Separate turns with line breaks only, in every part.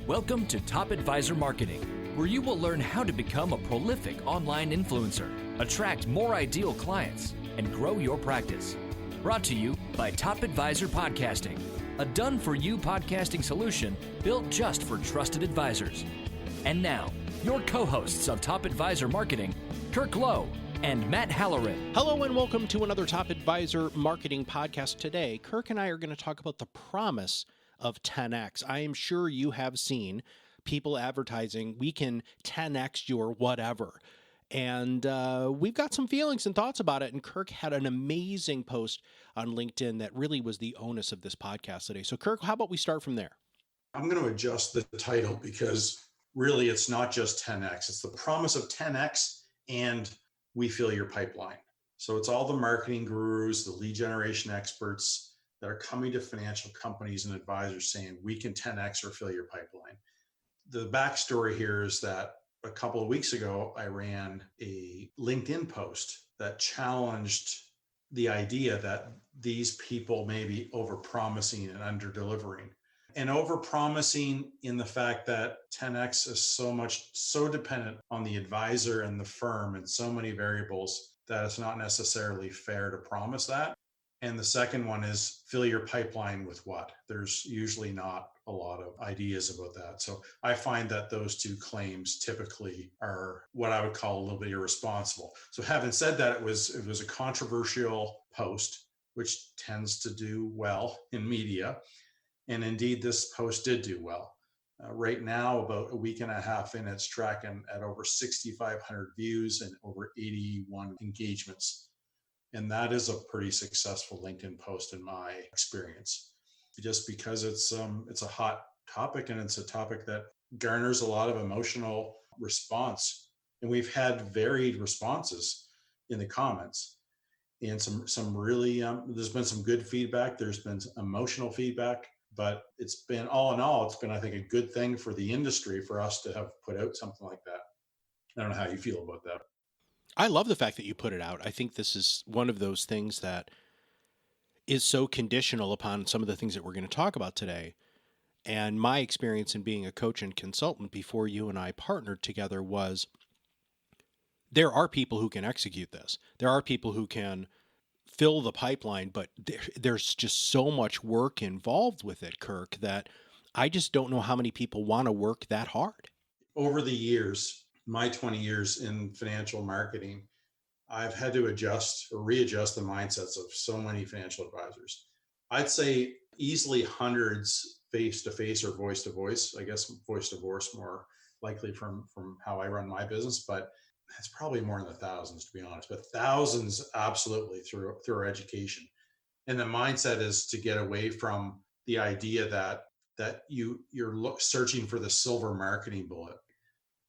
Welcome to Top Advisor Marketing, where you will learn how to become a prolific online influencer, attract more ideal clients, and grow your practice. Brought to you by Top Advisor Podcasting, a done-for-you podcasting solution built just for trusted advisors. And now, your co-hosts of Top Advisor Marketing, Kirk and Matt Halloran.
Hello and welcome to another Top Advisor Marketing podcast. Today, Kirk and I are going to talk about the promise of 10x. I am sure you have seen people advertising, we can 10x your whatever. And we've got some feelings and thoughts about it. And Kirk had an amazing post on LinkedIn that really was the onus of this podcast today. So Kirk, how about we start from there?
I'm going to adjust the title because really it's not just 10x. It's the promise of 10x and we fill your pipeline. So it's all the marketing gurus, the lead generation experts that are coming to financial companies and advisors saying, we can 10x or fill your pipeline. The backstory here is that a couple of weeks ago, I ran a LinkedIn post that challenged the idea that these people may be over-promising and under-delivering. And over-promising in the fact that 10x is so dependent on the advisor and the firm and so many variables that it's not necessarily fair to promise that. And the second one is fill your pipeline with what? There's usually not a lot of ideas about that. So I find that those two claims typically are what I would call a little bit irresponsible. So having said that, it was a controversial post, which tends to do well in media. And indeed, this post did do well. Right now, about a week and a half in, it's tracking at over 6,500 views and over 81 engagements. And that is a pretty successful LinkedIn post in my experience, just because it's a hot topic and it's a topic that garners a lot of emotional response. And we've had varied responses in the comments and some really, there's been some good feedback. There's been emotional feedback, but it's been all in all, it's been, I think, a good thing for the industry for us to have put out something like that. I don't know how you feel about that.
I love the fact that you put it out. I think this is one of those things that is so conditional upon some of the things that we're going to talk about today. And my experience in being a coach and consultant before you and I partnered together was there are people who can execute this. There are people who can fill the pipeline, but there's just so much work involved with it, Kirk, that I just don't know how many people want to work that hard.
Over the years, my 20 years in financial marketing, I've had to adjust or readjust the mindsets of so many financial advisors. I'd say easily hundreds face-to-face or voice-to-voice. I guess voice-to-voice more likely from how I run my business, but it's probably more in the thousands, to be honest, but thousands absolutely through our education. And the mindset is to get away from the idea that you're searching for the silver marketing bullet.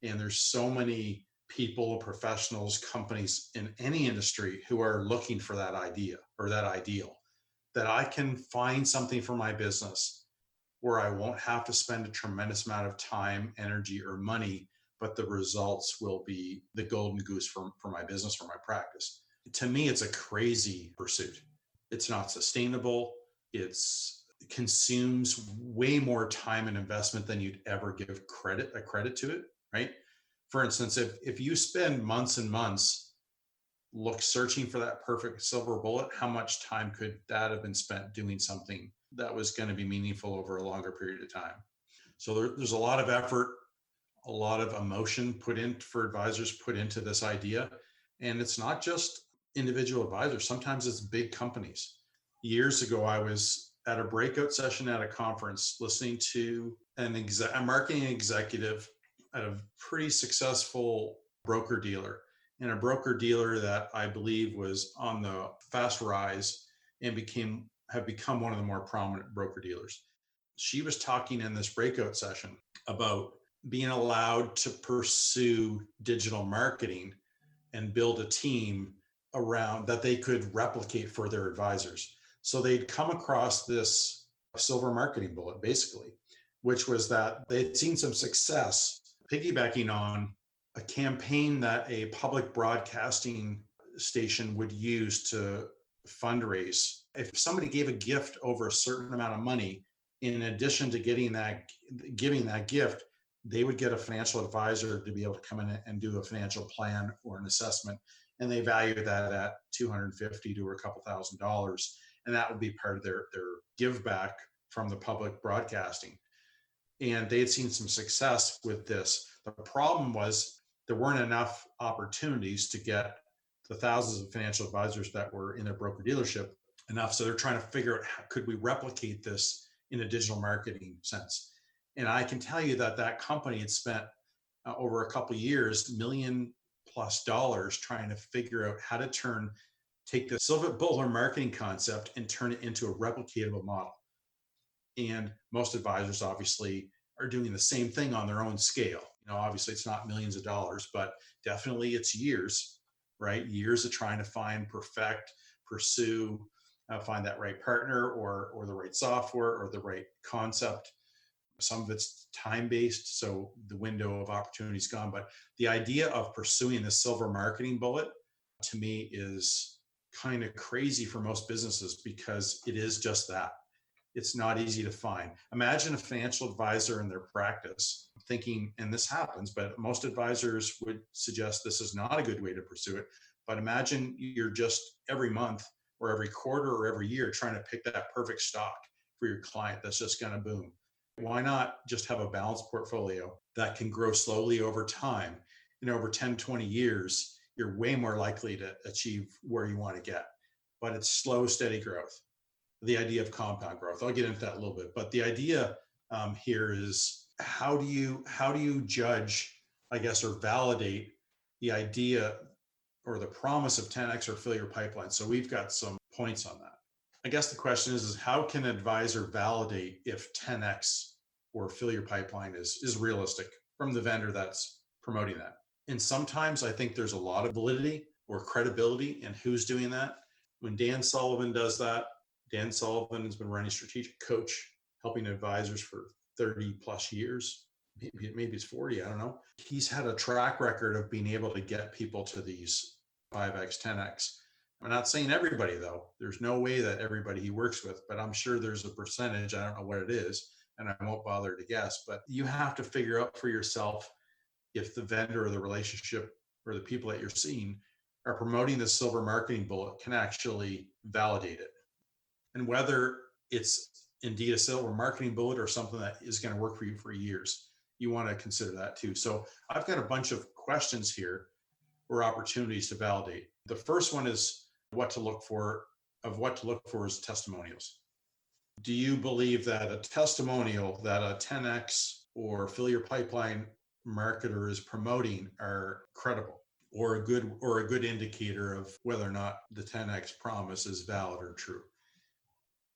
And there's so many people, professionals, companies in any industry who are looking for that idea or that ideal, that I can find something for my business where I won't have to spend a tremendous amount of time, energy, or money, but the results will be the golden goose for my business or my practice. To me, it's a crazy pursuit. It's not sustainable. It consumes way more time and investment than you'd ever give credit to it. Right? For instance, if you spend months and months searching for that perfect silver bullet, how much time could that have been spent doing something that was going to be meaningful over a longer period of time? So there's a lot of effort, a lot of emotion put into this idea. And it's not just individual advisors. Sometimes it's big companies. Years ago, I was at a breakout session at a conference listening to a marketing executive at a pretty successful broker dealer, and a broker dealer that I believe was on the fast rise and have become one of the more prominent broker dealers. She was talking in this breakout session about being allowed to pursue digital marketing and build a team around that they could replicate for their advisors. So they'd come across this silver marketing bullet, basically, which was that they'd seen some success piggybacking on a campaign that a public broadcasting station would use to fundraise. If somebody gave a gift over a certain amount of money, In addition to giving that gift, they would get a financial advisor to be able to come in and do a financial plan or an assessment. And they value that at $250 to a couple $1,000. And that would be part of their give back from the public broadcasting. And they had seen some success with this. The problem was there weren't enough opportunities to get the thousands of financial advisors that were in their broker dealership enough. So they're trying to figure out, how could we replicate this in a digital marketing sense? And I can tell you that company had spent over a couple of years, $1 million+ trying to figure out how to take the silver bullet marketing concept and turn it into a replicatable model. And most advisors obviously are doing the same thing on their own scale. Obviously it's not millions of dollars, but definitely it's years, right? Years of trying to find, perfect, pursue, find that right partner or the right software or the right concept. Some of it's time-based, so the window of opportunity is gone. But the idea of pursuing the silver marketing bullet, to me, is kind of crazy for most businesses, because it is just that. It's not easy to find. Imagine a financial advisor in their practice thinking, and this happens, but most advisors would suggest this is not a good way to pursue it. But imagine you're just every month or every quarter or every year trying to pick that perfect stock for your client that's just going to boom. Why not just have a balanced portfolio that can grow slowly over time? Over 10, 20 years, you're way more likely to achieve where you want to get. But it's slow, steady growth. The idea of compound growth. I'll get into that a little bit. But the idea here is, how do you judge, I guess, or validate the idea or the promise of 10x or fill your pipeline? So we've got some points on that. I guess the question is how can an advisor validate if 10x or fill your pipeline is realistic from the vendor that's promoting that? And sometimes I think there's a lot of validity or credibility in who's doing that. When Dan Sullivan does that, Dan Sullivan has been running Strategic Coach, helping advisors for 30+ years. Maybe it's 40, I don't know. He's had a track record of being able to get people to these 5x, 10x. I'm not saying everybody, though. There's no way that everybody he works with, but I'm sure there's a percentage. I don't know what it is, and I won't bother to guess. But you have to figure out for yourself if the vendor or the relationship or the people that you're seeing are promoting the silver marketing bullet can actually validate it. And whether it's indeed a silver marketing bullet or something that is going to work for you for years, you want to consider that too. So I've got a bunch of questions here or opportunities to validate. The first one is what to look for is testimonials. Do you believe that a testimonial that a 10x or fill your pipeline marketer is promoting are credible or a good indicator of whether or not the 10x promise is valid or true?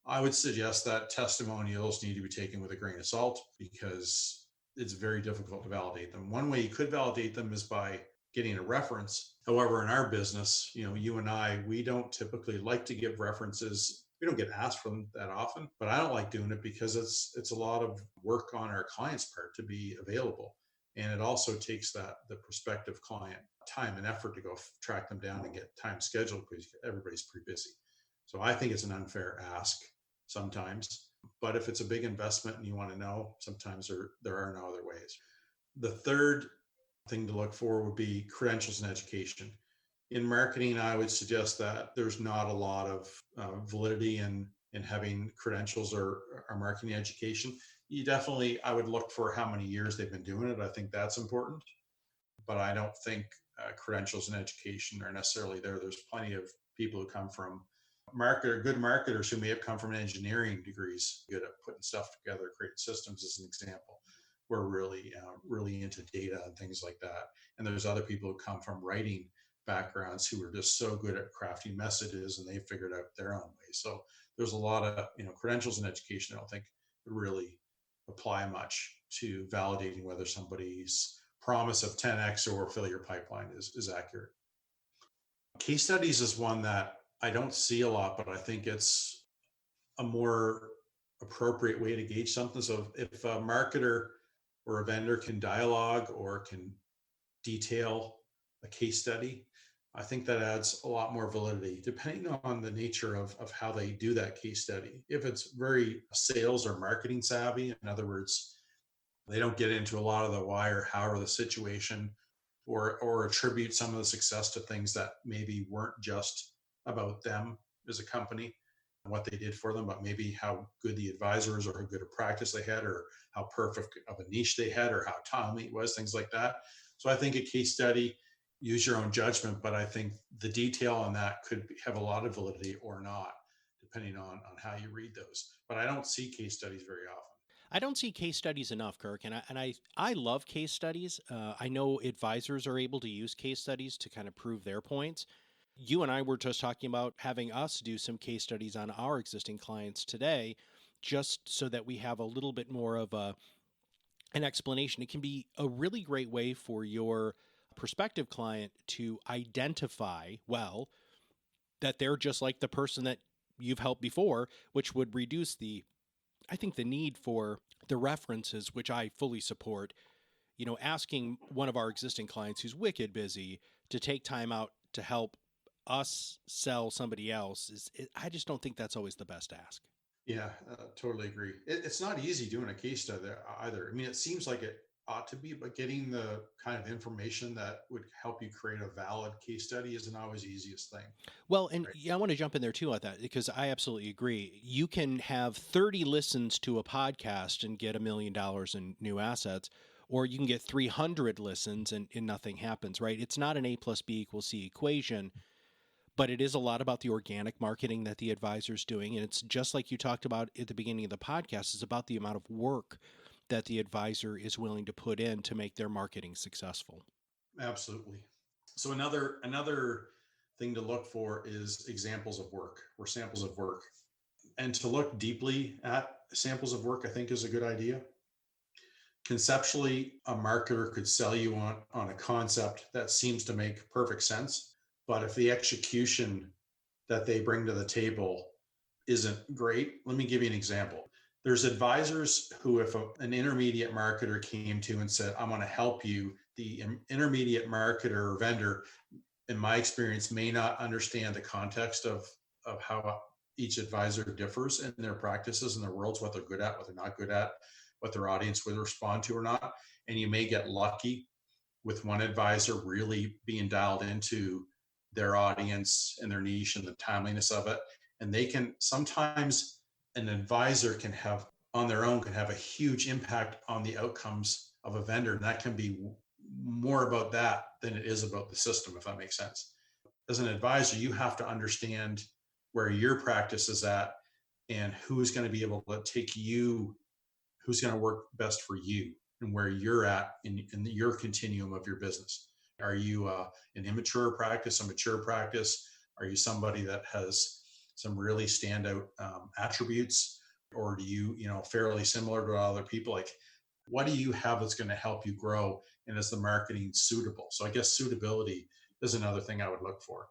I would suggest that testimonials need to be taken with a grain of salt, because it's very difficult to validate them. One way you could validate them is by getting a reference. However, in our business, you and I, we don't typically like to give references. We don't get asked for them that often, but I don't like doing it because it's a lot of work on our client's part to be available. And it also takes the prospective client time and effort to go track them down and get time scheduled, because everybody's pretty busy. So I think it's an unfair ask sometimes, but if it's a big investment and you want to know, sometimes there are no other ways. The third thing to look for would be credentials and education. In marketing, I would suggest that there's not a lot of validity in having credentials or marketing education. I would look for how many years they've been doing it. I think that's important, but I don't think credentials and education are necessarily there. There's plenty of people who come from good marketers who may have come from engineering degrees, good at putting stuff together, creating systems, as an example. We're really into data and things like that. And there's other people who come from writing backgrounds who are just so good at crafting messages, and they figured out their own way. So there's a lot of credentials and education I don't think would really apply much to validating whether somebody's promise of 10x or fill your pipeline is accurate. Case studies is one that I don't see a lot, but I think it's a more appropriate way to gauge something. So if a marketer or a vendor can dialogue or can detail a case study, I think that adds a lot more validity depending on the nature of how they do that case study. If it's very sales or marketing savvy, in other words, they don't get into a lot of the why or how or the situation, or attribute some of the success to things that maybe weren't just about them as a company and what they did for them, but maybe how good the advisors or how good a practice they had or how perfect of a niche they had or how timely it was, things like that. So I think a case study, use your own judgment, but I think the detail on that have a lot of validity or not, depending on how you read those. But I don't see case studies very often.
I don't see case studies enough, Kirk, and I love case studies. I know advisors are able to use case studies to kind of prove their points. You and I were just talking about having us do some case studies on our existing clients today, just so that we have a little bit more of an explanation. It can be a really great way for your prospective client to identify, well, that they're just like the person that you've helped before, which would reduce I think the need for the references, which I fully support. Asking one of our existing clients who's wicked busy to take time out to help us sell somebody else I just don't think that's always the best ask.
Yeah, totally agree. It's not easy doing a case study either. I mean, it seems like it ought to be, but getting the kind of information that would help you create a valid case study isn't always the easiest thing,
Well, and
right?
yeah, I want to jump in there too on that because I absolutely agree. You can have 30 listens to a podcast and get $1 million in new assets, or you can get 300 listens and nothing happens, right? It's not an A plus B equals C equation, but it is a lot about the organic marketing that the advisor's doing. And it's just like you talked about at the beginning of the podcast, it's about the amount of work that the advisor is willing to put in to make their marketing successful.
Absolutely. So another thing to look for is examples of work or samples of work, and to look deeply at samples of work, I think, is a good idea. Conceptually, a marketer could sell you on a concept that seems to make perfect sense, but if the execution that they bring to the table isn't great, let me give you an example. There's advisors who, if an intermediate marketer came to and said, I'm going to help you, the intermediate marketer or vendor, in my experience, may not understand the context of how each advisor differs in their practices and their worlds, what they're good at, what they're not good at, what their audience would respond to or not. And you may get lucky with one advisor really being dialed into their audience and their niche and the timeliness of it. And they can sometimes, an advisor can have on their own can have a huge impact on the outcomes of a vendor. And that can be more about that than it is about the system, if that makes sense. As an advisor, you have to understand where your practice is at and who's going to be able to take you, who's going to work best for you and where you're at in your continuum of your business. Are you an immature practice, a mature practice? Are you somebody that has some really standout attributes, or do you fairly similar to other people? Like, what do you have that's going to help you grow, and is the marketing suitable? So I guess suitability is another thing I would look for.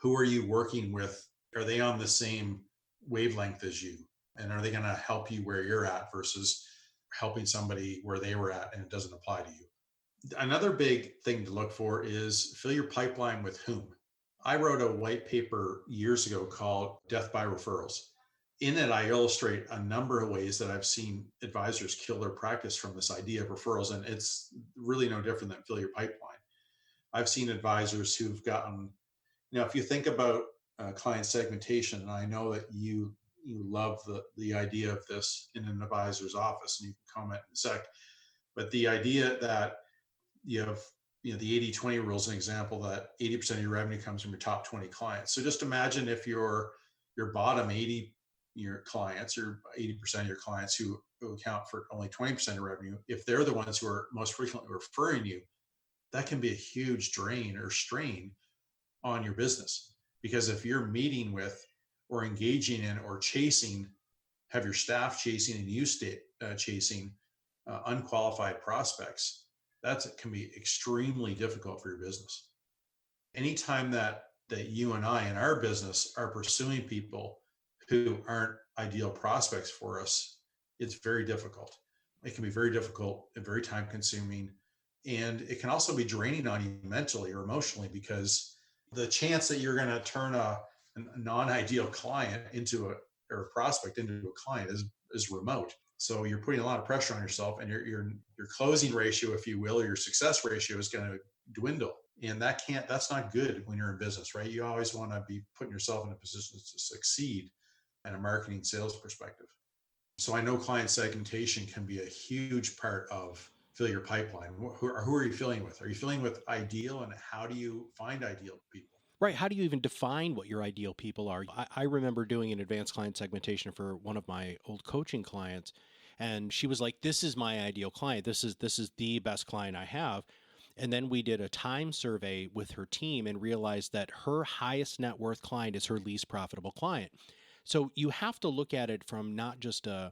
Who are you working with? Are they on the same wavelength as you? And are they going to help you where you're at versus helping somebody where they were at and it doesn't apply to you? Another big thing to look for is fill your pipeline with whom. I wrote a white paper years ago called Death by Referrals. In it, I illustrate a number of ways that I've seen advisors kill their practice from this idea of referrals. And it's really no different than fill your pipeline. I've seen advisors who've gotten, if you think about client segmentation, and I know that you love the idea of this in an advisor's office, and you can comment in a sec, but the idea that you have the 80-20 rule is an example that 80% of your revenue comes from your top 20 clients. So just imagine if your bottom 80 your clients, or 80% of your clients who account for only 20% of revenue, if they're the ones who are most frequently referring you, that can be a huge drain or strain on your business. Because if you're meeting with or engaging in or have your staff chasing and you chasing unqualified prospects, that can be extremely difficult for your business. Anytime that you and I in our business are pursuing people who aren't ideal prospects for us, it's very difficult. It can be very difficult and very time consuming. And it can also be draining on you mentally or emotionally, because The chance that you're going to turn a non-ideal client into or a prospect into a client is remote. So you're putting a lot of pressure on yourself, and your closing ratio, if you will, or your success ratio is going to dwindle. And that's not good when you're in business, right? You always want to be putting yourself in a position to succeed in a marketing sales perspective. So I know client segmentation can be a huge part of fill your pipeline. Who are you filling with? Are you filling with ideal, and how do you find ideal people?
Right. How do you even define what your ideal people are? I remember doing an advanced client segmentation for one of my old coaching clients, and she was like, "This is my ideal client. This is the best client I have." And then we did a time survey with her team and realized that her highest net worth client is her least profitable client. So you have to look at it from not just a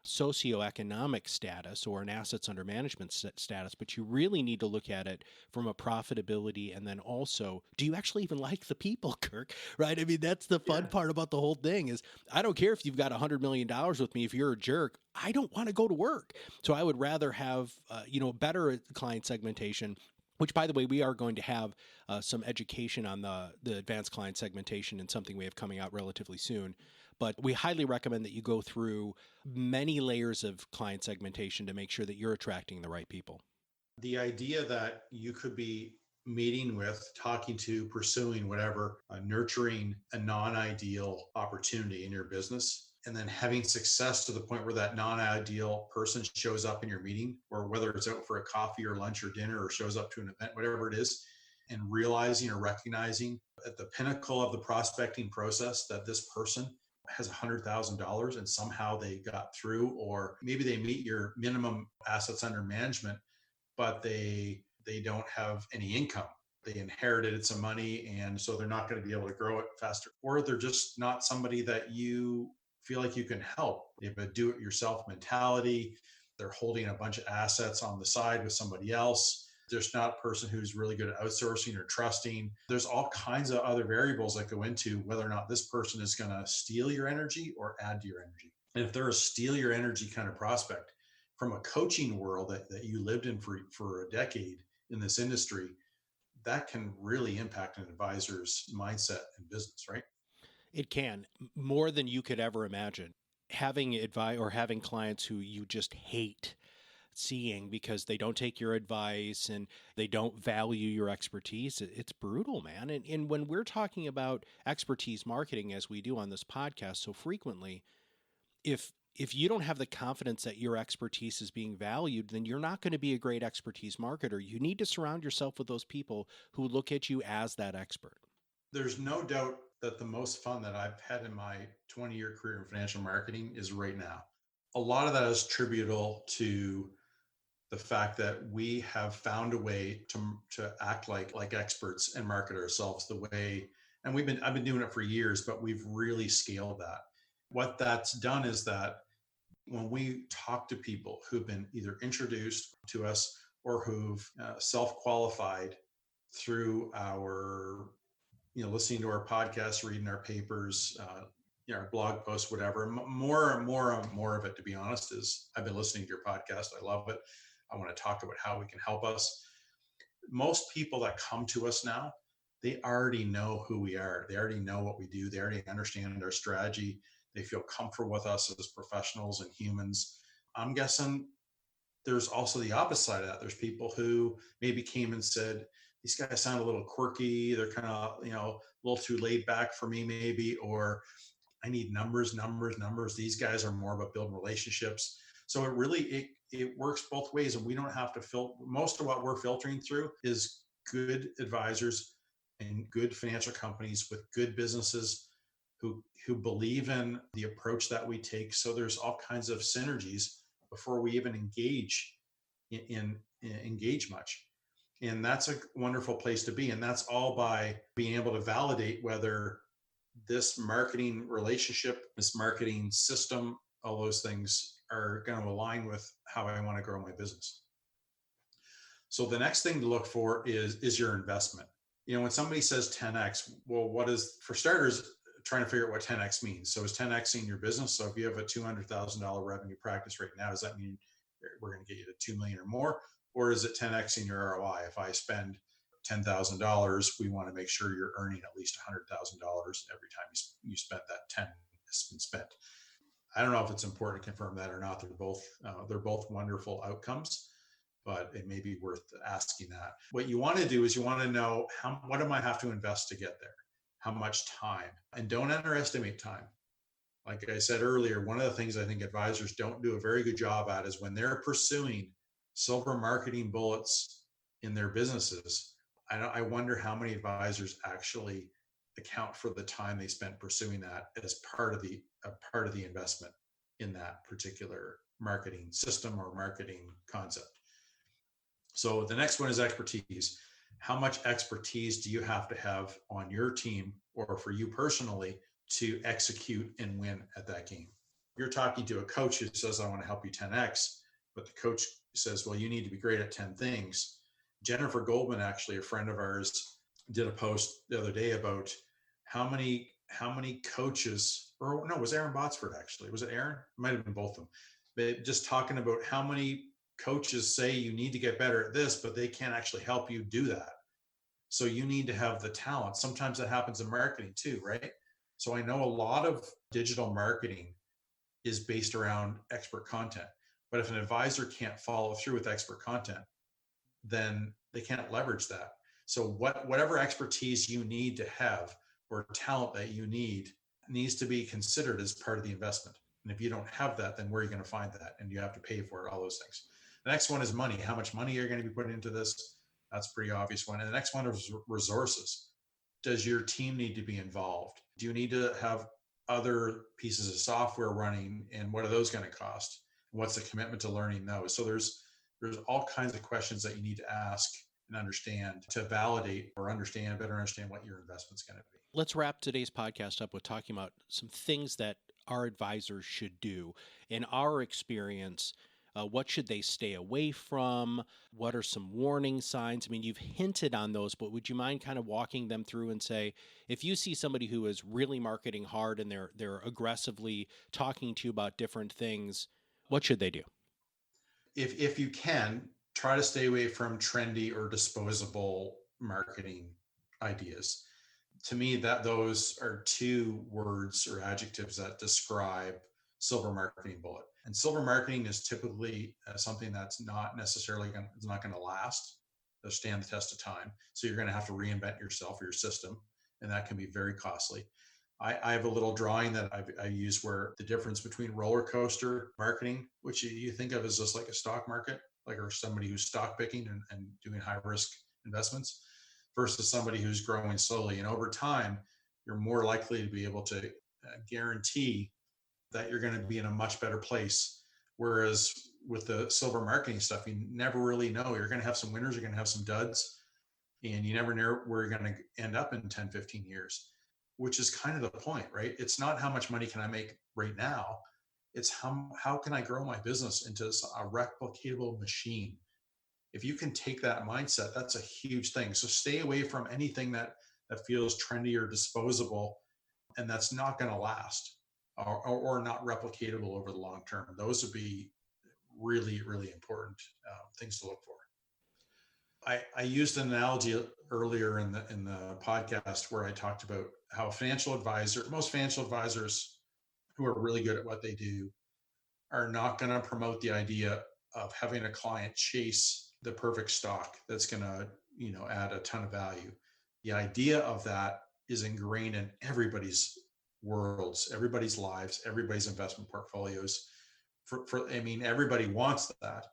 socioeconomic status or an assets under management status, but you really need to look at it from a profitability. And then also, do you actually even like the people, Kirk? Right? I mean, that's the fun part about the whole thing is I don't care if you've got $100 million with me. If you're a jerk, I don't want to go to work. So I would rather have, better client segmentation, which, by the way, we are going to have some education on the advanced client segmentation and something we have coming out relatively soon. But we highly recommend that you go through many layers of client segmentation to make sure that you're attracting the right people.
The idea that you could be meeting with, talking to, pursuing whatever, nurturing a non-ideal opportunity in your business, and then having success to the point where that non-ideal person shows up in your meeting, or whether it's out for a coffee or lunch or dinner or shows up to an event, whatever it is, and realizing or recognizing at the pinnacle of the prospecting process that this person has $100,000 and somehow they got through, or maybe they meet your minimum assets under management, but they don't have any income. They inherited some money, and so they're not going to be able to grow it faster, or they're just not somebody that you feel like you can help. They have a do-it-yourself mentality. They're holding a bunch of assets on the side with somebody else. There's not a person who's really good at outsourcing or trusting. There's all kinds of other variables that go into whether or not this person is going to steal your energy or add to your energy. And if they're a steal your energy kind of prospect from a coaching world that you lived in for a decade in this industry, that can really impact an advisor's mindset and business, right?
It can, more than you could ever imagine. Having advice or having clients who you just hate seeing because they don't take your advice and they don't value your expertise, it's brutal, man. And when we're talking about expertise marketing, as we do on this podcast so frequently, if you don't have the confidence that your expertise is being valued, then you're not going to be a great expertise marketer. You need to surround yourself with those people who look at you as that expert.
There's no doubt that the most fun that I've had in my 20-year career in financial marketing is right now. A lot of that is attributable to the fact that we have found a way to act like experts and market ourselves the way, and I've been doing it for years, but we've really scaled that. What that's done is that when we talk to people who've been either introduced to us or who've self-qualified through our, listening to our podcasts, reading our papers, our blog posts, whatever, more and more of it, to be honest, is I've been listening to your podcast. I love it. I want to talk about how we can help us. Most people that come to us now, they already know who we are. They already know what we do. They already understand our strategy. They feel comfortable with us as professionals and humans. I'm guessing there's also the opposite side of that. There's people who maybe came and said, these guys sound a little quirky. They're kind of, a little too laid back for me maybe, or I need numbers. These guys are more about building relationships. So it works both ways, and we don't have to most of what we're filtering through is good advisors and good financial companies with good businesses who believe in the approach that we take. So there's all kinds of synergies before we even engage much. And that's a wonderful place to be. And that's all by being able to validate whether this marketing relationship, this marketing system, all those things are going to align with how I want to grow my business. So the next thing to look for is your investment. When somebody says 10X, well, for starters, trying to figure out what 10X means. So is 10Xing your business? So if you have a $200,000 revenue practice right now, does that mean we're going to get you to 2 million or more? Or is it 10Xing your ROI? If I spend $10,000, we want to make sure you're earning at least $100,000 every time you spent that 10 has been spent. I don't know if it's important to confirm that or not. They're both wonderful outcomes, but it may be worth asking that. What you want to do is you want to know what do I have to invest to get there? How much time? And don't underestimate time. Like I said earlier, one of the things I think advisors don't do a very good job at is when they're pursuing silver marketing bullets in their businesses. I wonder how many advisors actually account for the time they spent pursuing that as part of the investment in that particular marketing system or marketing concept. So the next one is expertise. How much expertise do you have to have on your team or for you personally to execute and win at that game? You're talking to a coach who says, I want to help you 10X, but the coach says, well, you need to be great at 10 things. Jennifer Goldman, actually a friend of ours, did a post the other day about how many coaches, or no, it was Aaron Botsford actually. Was it Aaron? It might have been both of them. But just talking about how many coaches say you need to get better at this, but they can't actually help you do that. So you need to have the talent. Sometimes that happens in marketing too, right? So I know a lot of digital marketing is based around expert content. But if an advisor can't follow through with expert content, then they can't leverage that. So whatever expertise you need to have or talent that you need needs to be considered as part of the investment. And if you don't have that, then where are you going to find that? And you have to pay for it, all those things. The next one is money. How much money are you going to be putting into this? That's a pretty obvious one. And the next one is resources. Does your team need to be involved? Do you need to have other pieces of software running? And what are those going to cost? And what's the commitment to learning those? So there's all kinds of questions that you need to ask and understand to validate or better understand what your investment's going to be.
Let's wrap today's podcast up with talking about some things that our advisors should do. In our experience, what should they stay away from? What are some warning signs? I mean, you've hinted on those, but would you mind kind of walking them through and say, if you see somebody who is really marketing hard and they're aggressively talking to you about different things, what should they do?
If you can, try to stay away from trendy or disposable marketing ideas. To me, those are two words or adjectives that describe silver marketing bullet. And silver marketing is typically something that's not necessarily going to last. They'll stand the test of time. So you're going to have to reinvent yourself or your system, and that can be very costly. I have a little drawing that I use where the difference between roller coaster marketing, which you think of as just like a stock market, like or somebody who's stock picking and doing high risk investments, versus somebody who's growing slowly. And over time, you're more likely to be able to guarantee that you're going to be in a much better place. Whereas with the silver marketing stuff, you never really know. You're going to have some winners, you're going to have some duds, and you never know where you're going to end up in 10, 15 years. Which is kind of the point, right? It's not how much money can I make right now. It's how can I grow my business into a replicatable machine? If you can take that mindset, that's a huge thing. So stay away from anything that feels trendy or disposable, and that's not going to last or not replicatable over the long term. Those would be really, really important things to look for. I used an analogy earlier in the podcast where I talked about how most financial advisors who are really good at what they do are not going to promote the idea of having a client chase the perfect stock that's going to, add a ton of value. The idea of that is ingrained in everybody's worlds, everybody's lives, everybody's investment portfolios. Everybody wants that.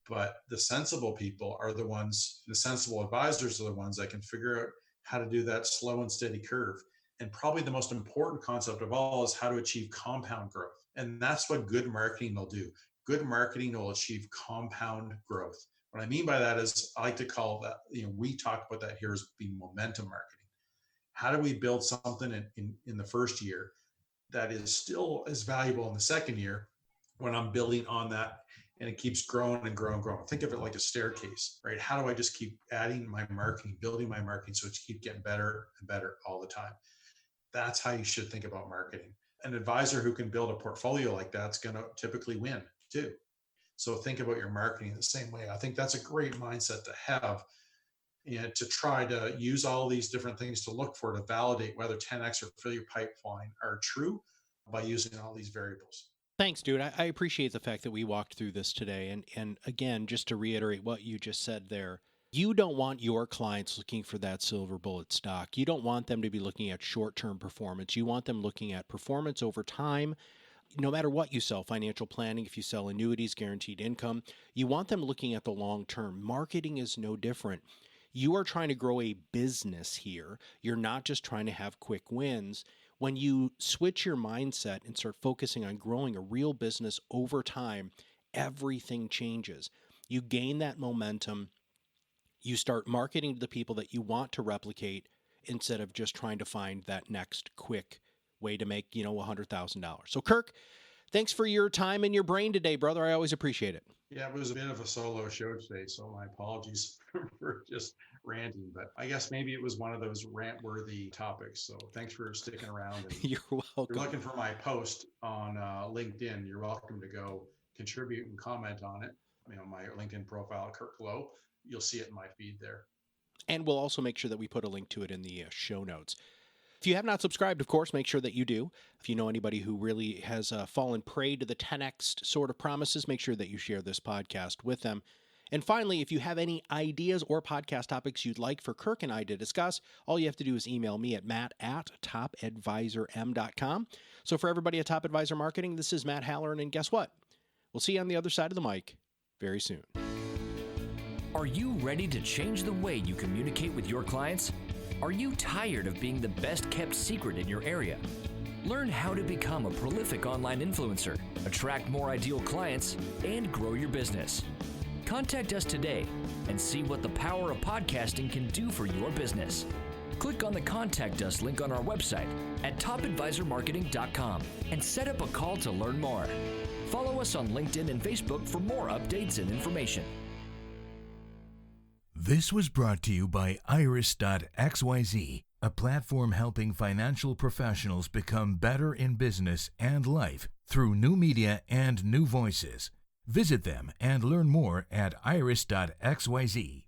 But the sensible people are the sensible advisors are the ones that can figure out how to do that slow and steady curve. And probably the most important concept of all is how to achieve compound growth. And that's what good marketing will do. Good marketing will achieve compound growth. What I mean by that is I like to call that, we talk about that here as being momentum marketing. How do we build something in the first year that is still as valuable in the second year when I'm building on that? And it keeps growing and growing and growing. Think of it like a staircase, right? How do I just keep adding my marketing, building my marketing so it keeps getting better and better all the time? That's how you should think about marketing. An advisor who can build a portfolio like that's going to typically win too. So think about your marketing the same way. I think that's a great mindset to have. and to try to use all these different things to look for to validate whether 10x or fill your pipeline are true by using all these variables.
Thanks, dude. I appreciate the fact that we walked through this today. And again, just to reiterate what you just said there, you don't want your clients looking for that silver bullet stock. You don't want them to be looking at short-term performance. You want them looking at performance over time. No matter what you sell, financial planning, if you sell annuities, guaranteed income, you want them looking at the long term. Marketing is no different. You are trying to grow a business here. You're not just trying to have quick wins. When you switch your mindset and start focusing on growing a real business over time, everything changes. You gain that momentum. You start marketing to the people that you want to replicate instead of just trying to find that next quick way to make, $100,000. So Kirk, thanks for your time and your brain today, brother. I always appreciate it.
Yeah, it was a bit of a solo show today, so my apologies for just ranting, but I guess maybe it was one of those rant-worthy topics. So thanks for sticking around. And
You're welcome.
if you're looking for my post on LinkedIn, you're welcome to go contribute and comment on it. My LinkedIn profile, Kirk Lowe, you'll see it in my feed there.
And we'll also make sure that we put a link to it in the show notes. If you have not subscribed, of course, make sure that you do. If you know anybody who really has fallen prey to the 10X sort of promises, make sure that you share this podcast with them. And finally, if you have any ideas or podcast topics you'd like for Kirk and I to discuss, all you have to do is email me at matt@topadvisorm.com. So for everybody at Top Advisor Marketing, this is Matt Halloran, and guess what? We'll see you on the other side of the mic very soon.
Are you ready to change the way you communicate with your clients? Are you tired of being the best kept secret in your area? Learn how to become a prolific online influencer, attract more ideal clients, and grow your business. Contact us today and see what the power of podcasting can do for your business. Click on the Contact Us link on our website at topadvisormarketing.com and set up a call to learn more. Follow us on LinkedIn and Facebook for more updates and information.
This was brought to you by Iris.xyz, a platform helping financial professionals become better in business and life through new media and new voices. Visit them and learn more at iris.xyz.